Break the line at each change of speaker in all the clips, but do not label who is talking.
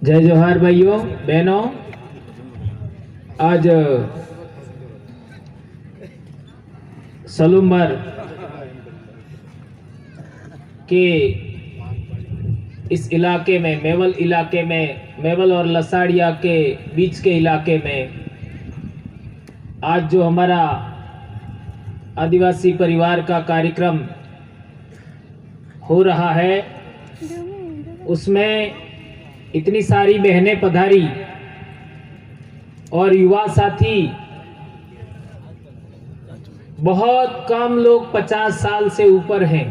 जय जोहार भाइयों बहनों। आज सलूमर के इस इलाके में, मेवल इलाके में, मेवल और लसाड़िया के बीच के इलाके में आज जो हमारा आदिवासी परिवार का कार्यक्रम हो रहा है, उसमें इतनी सारी बहनें पधारी और युवा साथी, बहुत कम लोग 50 साल से ऊपर हैं,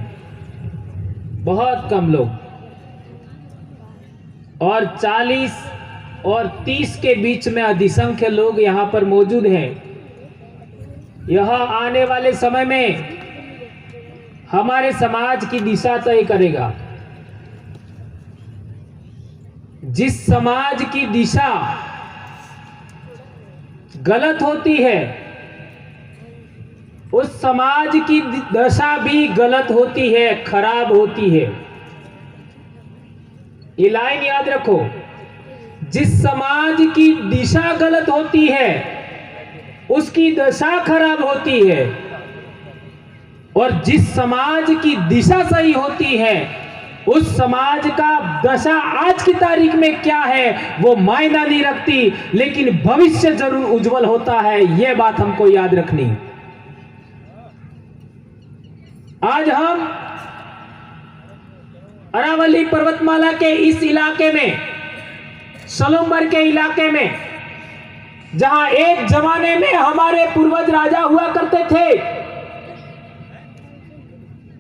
बहुत कम लोग, और 40 और 30 के बीच में अधिसंख्य लोग यहाँ पर मौजूद हैं। यह आने वाले समय में हमारे समाज की दिशा तय करेगा। जिस समाज की दिशा गलत होती है, उस समाज की दशा भी गलत होती है, खराब होती है। ये लाइन याद रखो, जिस समाज की दिशा गलत होती है उसकी दशा खराब होती है, और जिस समाज की दिशा सही होती है उस समाज का दशा आज की तारीख में क्या है वो मायना नहीं रखती, लेकिन भविष्य जरूर उज्जवल होता है। यह बात हमको याद रखनी। आज हम अरावली पर्वतमाला के इस इलाके में, सलूमर के इलाके में, जहां एक जमाने में हमारे पूर्वज राजा हुआ करते थे,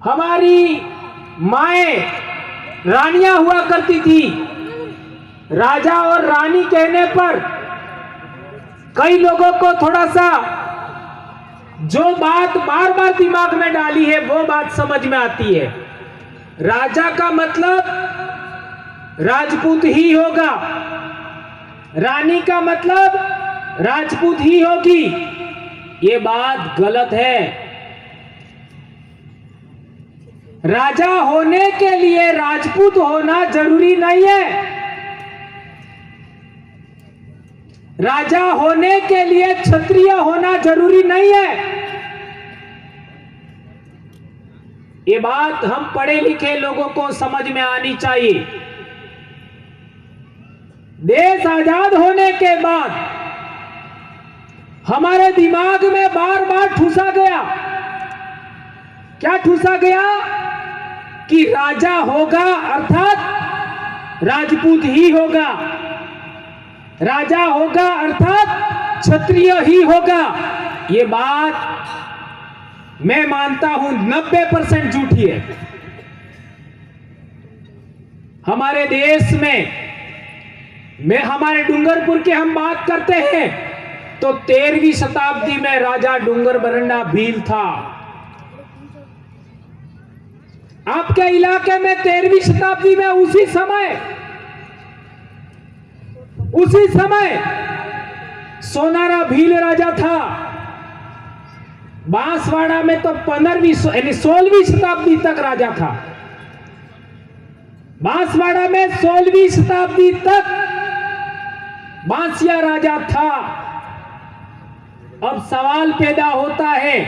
हमारी माएं रानियां हुआ करती थी। राजा और रानी कहने पर कई लोगों को थोड़ा सा जो बात बार बार दिमाग में डाली है वो बात समझ में आती है। राजा का मतलब राजपूत ही होगा, रानी का मतलब राजपूत ही होगी। ये बात गलत है। राजा होने के लिए राजपूत होना जरूरी नहीं है। राजा होने के लिए क्षत्रिय होना जरूरी नहीं है। ये बात हम पढ़े लिखे लोगों को समझ में आनी चाहिए। देश आजाद होने के बाद हमारे दिमाग में बार बार ठूसा गया, क्या ठूसा गया कि राजा होगा अर्थात राजपूत ही होगा, राजा होगा अर्थात क्षत्रिय ही होगा। ये बात मैं मानता हूं 90% झूठी है। हमारे देश में हमारे डूंगरपुर के हम बात करते हैं तो 13वीं शताब्दी में राजा डूंगर बरंडा भील था। आपके इलाके में 13वीं शताब्दी में उसी समय सोनारा भील राजा था। बांसवाड़ा में तो 15वीं यानी 16वीं शताब्दी तक राजा था। बांसवाड़ा में 16वीं शताब्दी तक बांसिया राजा था। अब सवाल पैदा होता है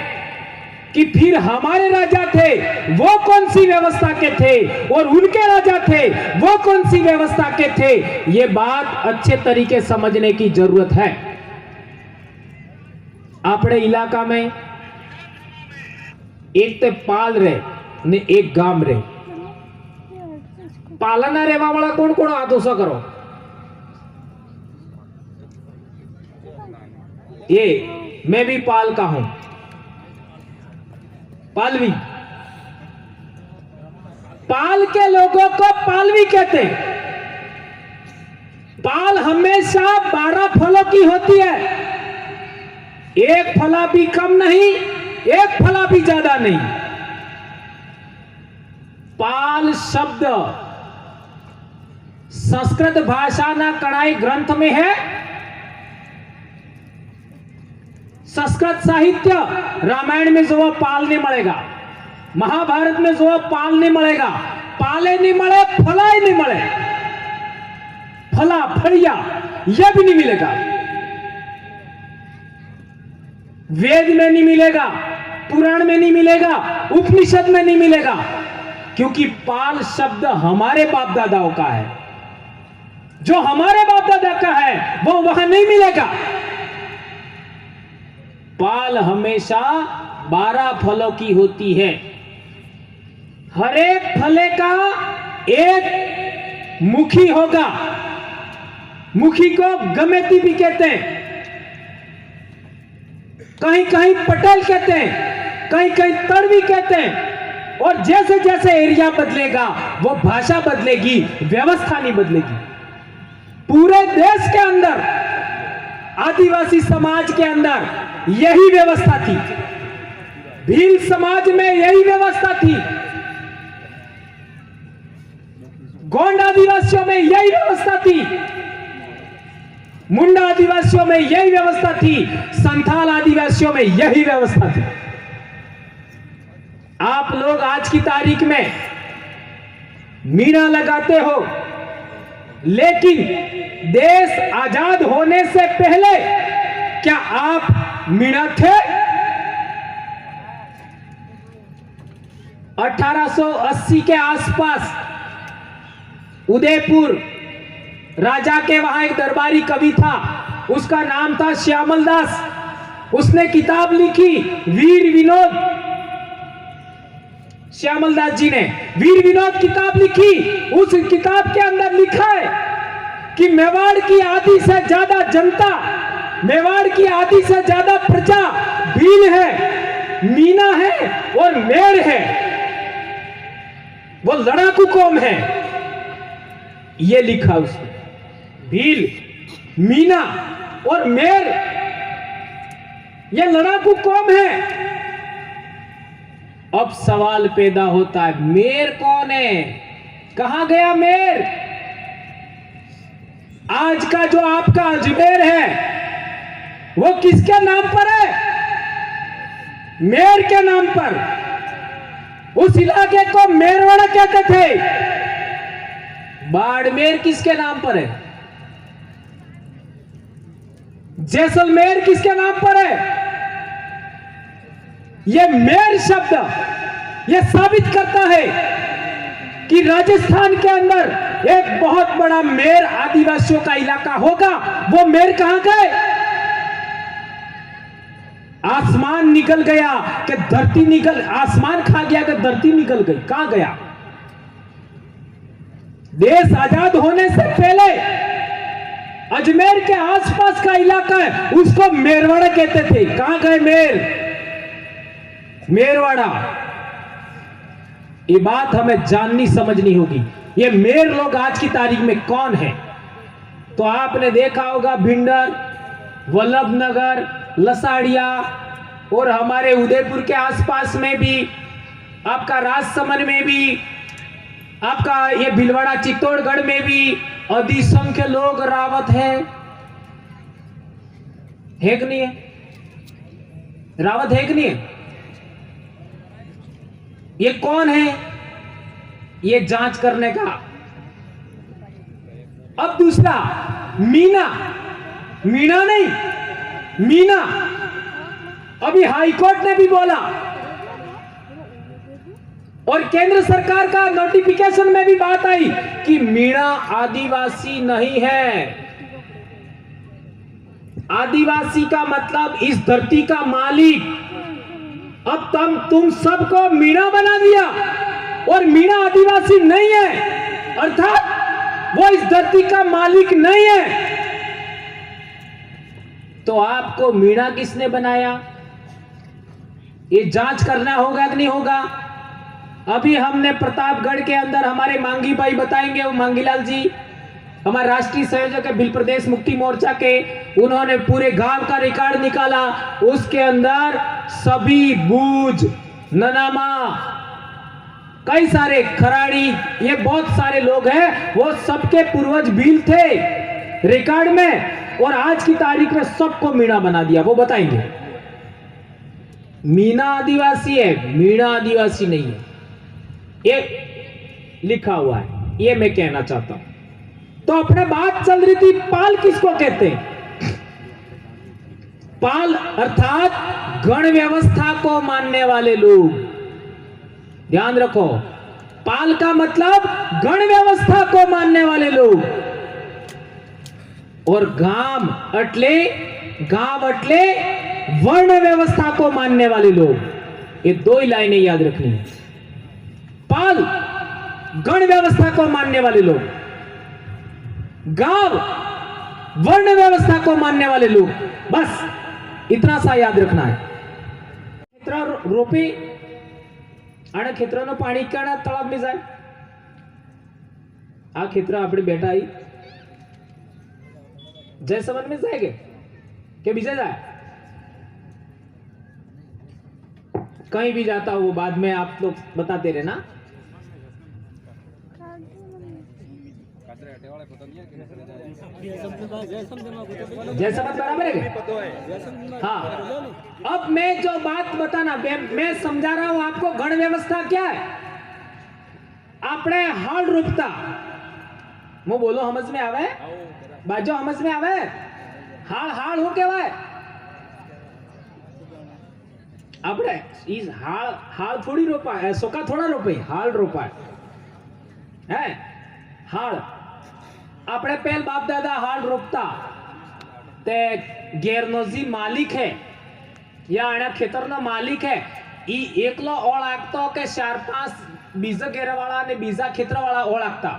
कि फिर हमारे राजा थे वो कौन सी व्यवस्था के थे, और उनके राजा थे वो कौन सी व्यवस्था के थे। ये बात अच्छे तरीके समझने की जरूरत है। अपने इलाका में एक ते पाल रहे ने एक गाम रहे। पालना रेवा वाला कौन कौन हाथों से करो। ये मैं भी पाल का हूं, पालवी। पाल के लोगों को पालवी कहते हैं। पाल हमेशा 12 फलों की होती है, एक फला भी कम नहीं, एक फला भी ज्यादा नहीं। पाल शब्द संस्कृत भाषा ना कणाई ग्रंथ में है। संस्कृत साहित्य रामायण में जो पाल नहीं मिलेगा, महाभारत में जो पाल नहीं मिलेगा, पाले नहीं मिले, फलाए नहीं मिले। फला फड़िया, यह भी नहीं मिलेगा। वेद में नहीं मिलेगा, पुराण में नहीं मिलेगा, उपनिषद में नहीं मिलेगा, क्योंकि पाल शब्द हमारे बाप दादाओं का है। जो हमारे बाप दादा का है वो वहां नहीं मिलेगा। पाल हमेशा 12 फलों की होती है। हर एक फले का एक मुखी होगा। मुखी को गमेती भी कहते हैं, कहीं कहीं पटेल कहते हैं, कहीं कहीं तड़वी कहते हैं। और जैसे जैसे एरिया बदलेगा वो भाषा बदलेगी, व्यवस्था नहीं बदलेगी। पूरे देश के अंदर आदिवासी समाज के अंदर यही व्यवस्था थी, भील समाज में यही व्यवस्था थी, गोंड आदिवासियों में यही व्यवस्था थी, मुंडा आदिवासियों में यही व्यवस्था थी, संथाल आदिवासियों में यही व्यवस्था थी। आप लोग आज की तारीख में मीणा लगाते हो, लेकिन देश आजाद होने से पहले क्या आप मीणा थे? 1880 के आसपास उदयपुर राजा के वहां एक दरबारी कवि था, उसका नाम था श्यामल दास। उसने किताब लिखी वीर विनोद। श्यामल दास जी ने वीर विनोद किताब लिखी। उस किताब के अंदर लिखा है कि मेवाड़ की आधी से ज्यादा जनता, मेवाड़ की आधी से ज्यादा प्रजा भील है, मीना है और मेर है। वो लड़ाकू कौम है, ये लिखा उसने। भील, मीना और मेर ये लड़ाकू कौम है। अब सवाल पैदा होता है, मेर कौन है? कहां गया मेर? आज का जो आपका अजमेर है वो किसके नाम पर है? मेर के नाम पर। उस इलाके को मेरवाड़ा कहते थे। बाड़मेर किसके नाम पर है? जैसलमेर किसके नाम पर है? यह मेर शब्द यह साबित करता है कि राजस्थान के अंदर एक बहुत बड़ा मेर आदिवासियों का इलाका होगा। वो मेर कहां गए? आसमान निकल गया कि धरती निकल, आसमान खा गया कि धरती निकल गई? कहां गया? देश आजाद होने से पहले अजमेर के आसपास का इलाका है, उसको मेरवाड़ा कहते थे। कहां गए मेर? मेरवाड़ा। ये बात हमें जाननी समझनी होगी। ये मेर लोग आज की तारीख में कौन है? तो आपने देखा होगा भिंडर, वल्लभनगर, लसाड़िया और हमारे उदयपुर के आसपास में भी, आपका राजसमंद में भी, आपका ये भीलवाड़ा चित्तौड़गढ़ में भी अधिसंख्य लोग रावत है कि नहीं है? रावत है कि नहीं है? ये कौन है? ये जांच करने का। अब दूसरा, मीना। मीना नहीं, मीना। अभी हाईकोर्ट ने भी बोला और केंद्र सरकार का नोटिफिकेशन में भी बात आई कि मीणा आदिवासी नहीं है। आदिवासी का मतलब इस धरती का मालिक। अब तुम सबको मीणा बना दिया और मीणा आदिवासी नहीं है, अर्थात वो इस धरती का मालिक नहीं है। तो आपको मीणा किसने बनाया? ये जांच करना होगा कि नहीं होगा? अभी हमने प्रतापगढ़ के अंदर हमारे मांगी भाई बताएंगे, वो मांगीलाल जी हमारे राष्ट्रीय संयोजक है भिल प्रदेश मुक्ति मोर्चा के, उन्होंने पूरे गांव का रिकॉर्ड निकाला। उसके अंदर सभी बूझ, ननामा, कई सारे खराड़ी, ये बहुत सारे लोग हैं, वो सबके पूर्वज भील थे रिकॉर्ड में, और आज की तारीख में सबको मीणा बना दिया। वो बताएंगे। मीना आदिवासी है, मीणा आदिवासी नहीं है, ये लिखा हुआ है, ये मैं कहना चाहता हूं। तो अपने बात चल रही थी पाल किसको कहते हैं? पाल अर्थात गण व्यवस्था को मानने वाले लोग। ध्यान रखो, पाल का मतलब गण व्यवस्था को मानने वाले लोग। और गाम अटले वर्ण व्यवस्था को मानने वाले लोग। ये दो ही लाइनें याद रखनी है। पाल गण व्यवस्था को मानने वाले लोग, गांव वर्ण व्यवस्था को मानने वाले लोग। बस इतना सा याद रखना है। खेतरा रोपी અને ખેતરનો પાણી ક્યાં તળાવ में જાય? આ ખેતરા આપણે બેઠા आई जयसवन में जाएंगे कि बीजे जाए? कहीं भी जाता हो वो बाद में आप लोग बताते रहे ना। जयसवन बराबर है। हाँ, अब मैं जो बात बताना मैं समझा रहा हूं आपको। गण व्यवस्था क्या है? आपने हाल रोपता હું બોલો સમજ में आवे? बाजो समझ में आवे? हाल हाल हो केवाय? આપણે ઈ હાલ થોડી રોપાય, સોકા થોડા રોપાય, હાલ રોપાય હે। હાલ આપણે પહેલ બાપ દાદા હાલ રોપતા તે ઘેરનો જી માલિક है या આના ખેતરનો માલિક है ઈ એકલો ઓળ આગતો કે ચાર પાંચ બીજા ઘેરવાળા અને બીજા ખેતરવાળા ઓળ આગતા?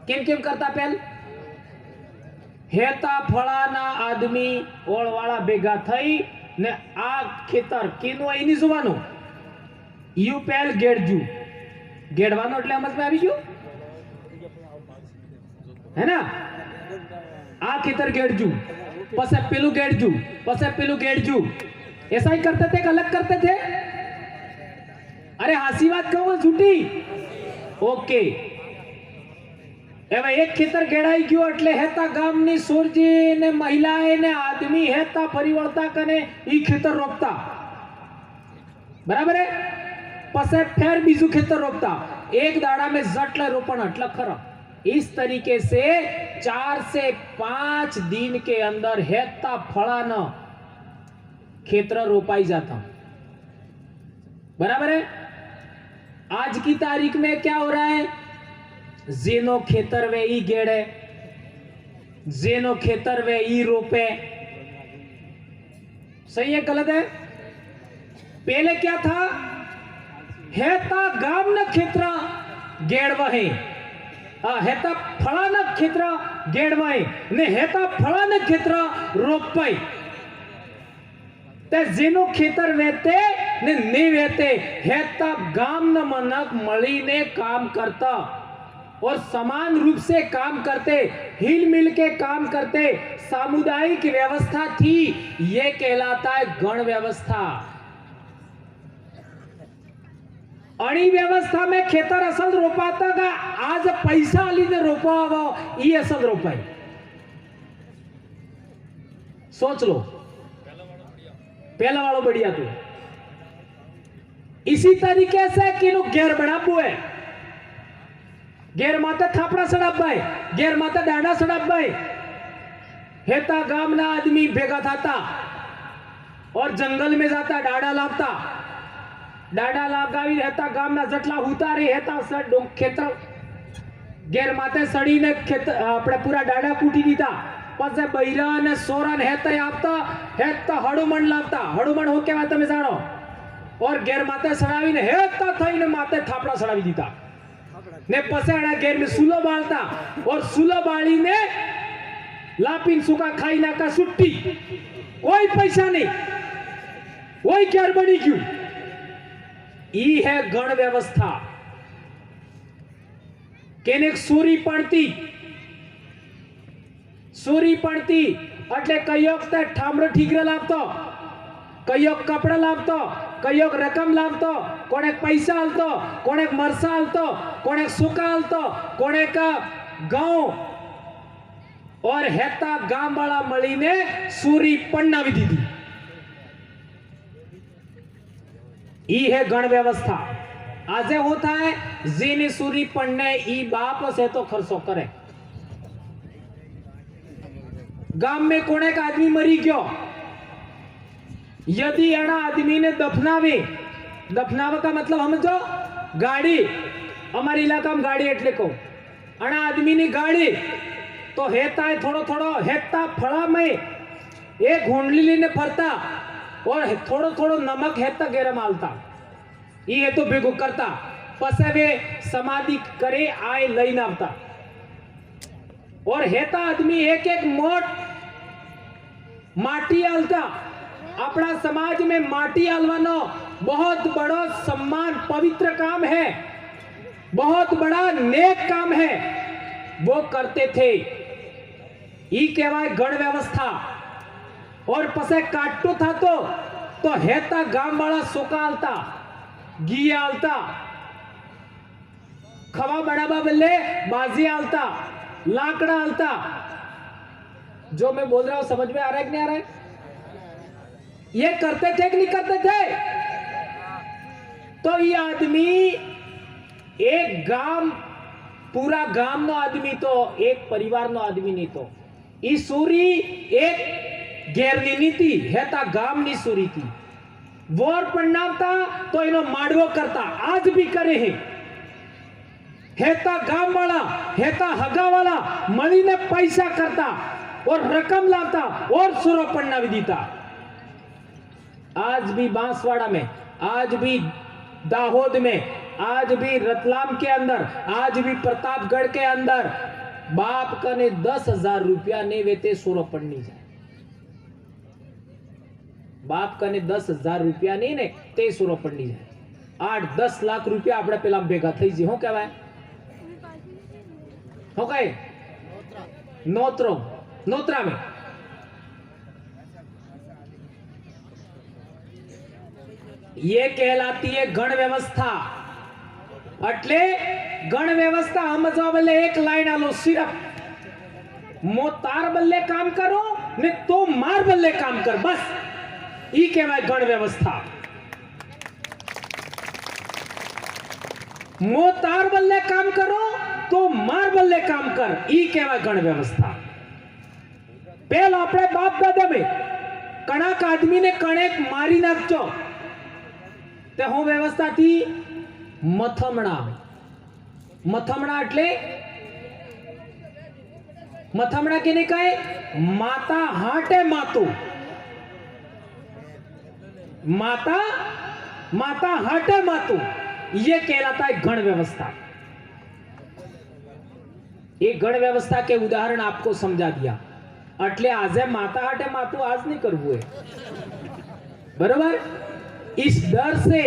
કેમ કેમ કરતા? પહેલ हेता फळाना आदमी ओळवाळा भेगा थई ने आ खेतर केनु आईनी जोवानो यू पेल गेडजू गेडवानो એટલે સમજ में આવી ગયું है ना। आ खेतर गेडजू पसे पेलू गेडजू ऐसा ही करते थे, अलग करते थे? अरे हासी बात कहूं झूठी? ओके। एवं एक खेतर गेड़ाई गयो એટલે हेता गामनी सोरजी ने महिलाएं ने आदमी हेता फरी वळता कने ई खेतर रोपता, बराबर है? पसे फिर बीजू खेतर रोपता। एक दाड़ा में जटले रोपण એટલે खरा। इस तरीके से 4 से 5 दिन के अंदर हेता फळाना खेतर रोपाई जाता, बराबर है? आज की तारीख में क्या हो रहा है? जेनो खेतर वे ई गेड़े, जेनो खेतर वे ई रोपे। सही है गलत है? पहले क्या था? हेता गाम न खेतरा गेड़वाहे, हेता फला न खेतरा गेड़वाहे ने हेता फला न खेतरा रोपाई। ते जेनो खेतर वेते ने वेते हेता गाम न मनक मळीने काम करता और समान रूप से काम करते, हिल मिल के काम करते, सामुदायिक व्यवस्था थी। ये कहलाता है गण व्यवस्था। अणी व्यवस्था में खेतर असल रोपाता का आज पैसा लीने रोपावा ये असल रोपाई। सोच लो, पहला वालों बढ़िया तो। इसी तरीके से किनु घेर बढ़ापू है, घेर माता थापड़ा सड़ाप भाई, घेर माता डांडा सड़ाप भाई। हेता गामना आदमी भेगा थाता और जंगल में जाता, डांडा लावता, डांडा लगावी हेता गामना जटला उतारी हेता सर खेतर घेर माते सड़ी ने खेतर अपने पूरा डांडा कूटी दीता। पछे बૈરા ने सोरा ने हेता आपता हेता हड़ुमण लावता, हड़ुमण हो के तमे जानो। और घेर माते सड़ावी ने हेता थईने माते थापड़ा सड़ावी दीता ने पसेड़ा घेर में सुलो बालता और सुलो बाली ने लापीन सुका खाई ना का सुट्टी। कोई पैसा नहीं, वही घेर बनी क्यों? ई है गण व्यवस्था। केनेक सूरी पड़ती એટલે કયોક તે ઠામરો ઠીકરે લાવતો, કયોક કપડા લાવતો, કયોક રકમ લાવતો, કોણે પૈસા આલતો, કોણે મરસા આલતો, કોણે સુકા આલતો, કોણે का गांव और हेता गाम वाला मळीने सूरी पण्णावी दीधी। ई है गण व्यवस्था। आजे होता है जेने सूरी पण्णे ई बाप से तो खर्चो करे, गाम में कोण एक आदमी मरी गयो, यदि एना आदमी ने दफनावे, दफनावा का मतलब समझो, गाड़ी, हमारे इलाका में गाड़ी एटले को एना आदमी नी गाड़ी तो हेता है थोड़ो थोड़ो हेता फड़ा में एक घोंडली लेने फरता और थोड़ो थोड़ो नमक हेता गेरम आलता, ये तो भेगो करता, पसे वे समाधि करे आए लई आवता और हेता आदमी एक एक मोट माटी आलता। अपना समाज में माटी आलवानो बहुत बड़ा सम्मान पवित्र काम है, बहुत बड़ा नेक काम है, वो करते थे। ई कहवाय गण व्यवस्था। और पसे काटतो था तो हेता गाम वाला सोका आलता, घी आलता, खवा बढ़ावा बल्ले बाजी आलता, लाकड़ा आलता। जो मैं बोल रहा हूं समझ में आ रहा है कि नहीं आ रहा है? ये करते थे कि नहीं करते थे? तो ये आदमी एक गांव, पूरा गांव नो आदमी तो एक परिवार नो आदमी नहीं तो ई सूरी एक घेरनी नी थी, हेता गांव नी सूरी थी। वोर पन्नावता तो इनो माडवो करता, आज भी करे है। हेता गांव वाला, हेता हगा वाला मळीने पैसा करता और रकम लाता और सुरो पन्नावी दीता। आज भी बांसवाड़ा में, आज भी दाहोद में, आज भी रतलाम के अंदर, आज भी प्रतापगढ़ के अंदर बाप कने 10,000 रुपया ने वेते सुरो पन्नी जाए। बाप कने 10,000 रुपया नहीं ने ते सुरो पन्नी जाए। 8-10 लाख रुपया આપણે પેલા ભેગા થઈ જી હું કહેવાય हो गए नोत्रा में ये कहलाती है गण व्यवस्था। अटले गण व्यवस्था समझवा बल्ले एक लाइन आलो, सिर्फ मोतार बल्ले काम करो ने तो मार बल्ले काम कर, बस ई कहवाय गण व्यवस्था। मोतार बल्ले काम करो तो मार बल्ले काम कर, ई कहवाय गण व्यवस्था। पहले अपने बाप दादा में कणाक आदमी ने कणेक मारी नाखचो ते हूँ व्यवस्था थी मथमणा। मथमणा એટલે मथमणा केने कहे? माता हाटे मातु, माता माता हाटे मातु, ये कहलाता है गण व्यवस्था। एक गण व्यवस्था के उदाहरण आपको समझा दिया। अटले आजे माता हाटे मातु आज नहीं करवू है, बराबर? इस डर से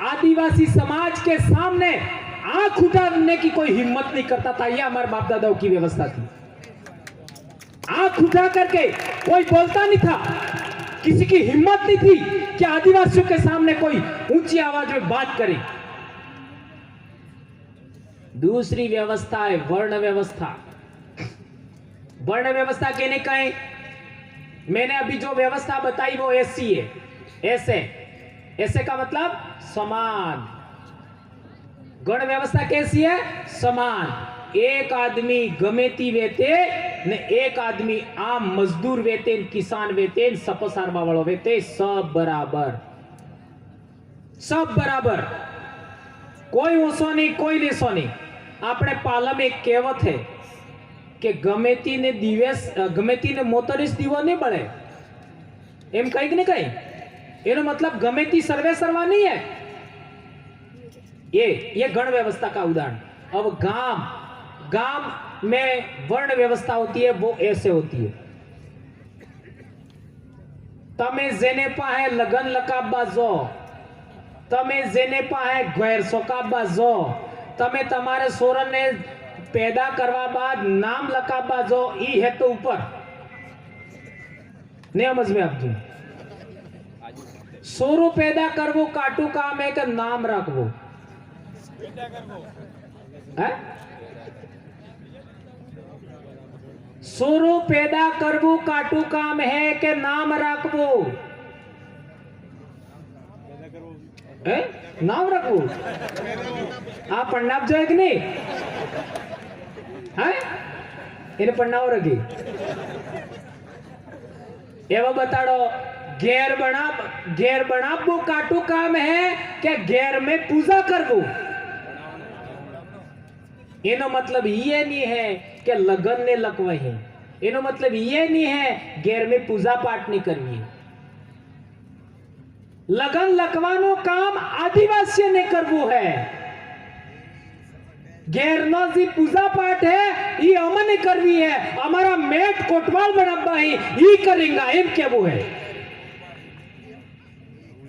आदिवासी समाज के सामने आंख उठाने की कोई हिम्मत नहीं करता था। यह हमारे बाप दादाओं की व्यवस्था थी। आंख उठा करके कोई बोलता नहीं था, किसी की हिम्मत नहीं थी कि आदिवासियों के सामने कोई ऊंची आवाज में बात करे। दूसरी व्यवस्था है वर्ण व्यवस्था। वर्ण व्यवस्था कहने कहें, मैंने अभी जो व्यवस्था बताई वो ऐसी है, ऐसे ऐसे का मतलब समान। गण व्यवस्था कैसी है? समान। एक आदमी गमेती वेते ने एक आदमी आम मजदूर वेते, किसान वेते, सपसारवा वालो वेते, सब बराबर, सब बराबर, कोई ओछो नहीं, कोई नेसो नहीं। આપણે પાલમ એક કહેવત है કે ગમેતી ને દિવસ, ગમેતી ને મોતરીસ દીવો નહીં બળે, એમ કઈ કે નહીં કઈ? એનો मतलब ગમેતી સર્વે સર્વા नहीं है। ये गण व्यवस्था का उदाहरण। अब गांव में वर्ण व्यवस्था होती है, वो ऐसे होती है। तमे जेने पाहे लगन लकाबा जो, तमे जेने पाहे गैर सोकाबा जो, तमे तमारे सोरन ने पैदा करवा बाद नाम लकाबा जो, ई है तो ऊपर नहीं समझ में आपकी। सोरो पैदा करवो काटू काम है कि नाम रखवो है? सोरो पैदा करवो काटू काम है कि नाम रखवो है? नाम रखो। आप पढ़ना जो है कि नहीं है? इन्हें पढ़ना हो रखी एवं बताड़ो घेर बनाबू काटू काम है कि घेर में पूजा करबू। एनो मतलब ये नहीं है कि लगन ने लकवाई है, एनो मतलब ये नहीं है घेर में पूजा पाठ नहीं करवी। लगन लकवानो काम आदिवासी ने करवू है, घेरनो जी पूजा पाठ है ये अमने करवी है, हमारा मेट कोटवाल बनाबा है ये करेंगे एम क्या वो है।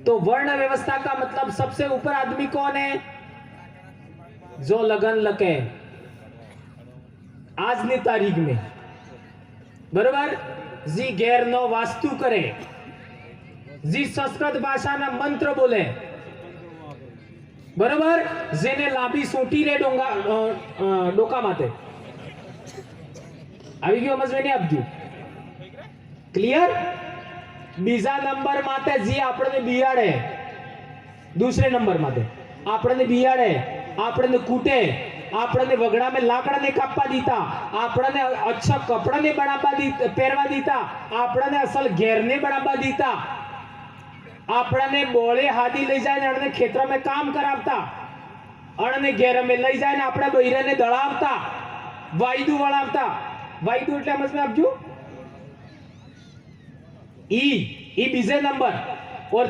तो वर्ण व्यवस्था का मतलब सबसे ऊपर आदमी कौन है? जो लगन लके आजनी तारीख में, बरोबर, जी घेरनो वास्तु करे, जी संस्कृत भाषा ना मंत्र बोले, बरोबर, जेने लांबी सोटी रे डोका माते આવી ગયો સમજ નહીં આપજો ક્લિયર। બીજા નંબર માતે જી આપણને બિયાડે, दूसरे नंबर माते આપણને બિયાડે, આપણને કૂટે, આપણને વગડા में લાકડા ને કાપવા દીતા, આપણને अच्छा કપડા ને બનાવવા દીતા, પહેરવા દીતા, આપણને અસલ ઘેર ને બનાવવા દીતા, આપણને બોળે હાદી લઈ જાય ને ખેતર में काम करावता, અણને ઘેર में લઈ જાય ને આપણે બૈરાને દળાવતા, વાયદુ વળાવતા। વાયદુ એટલે સમજમાં આપજો, ઈ બીજે નંબર। और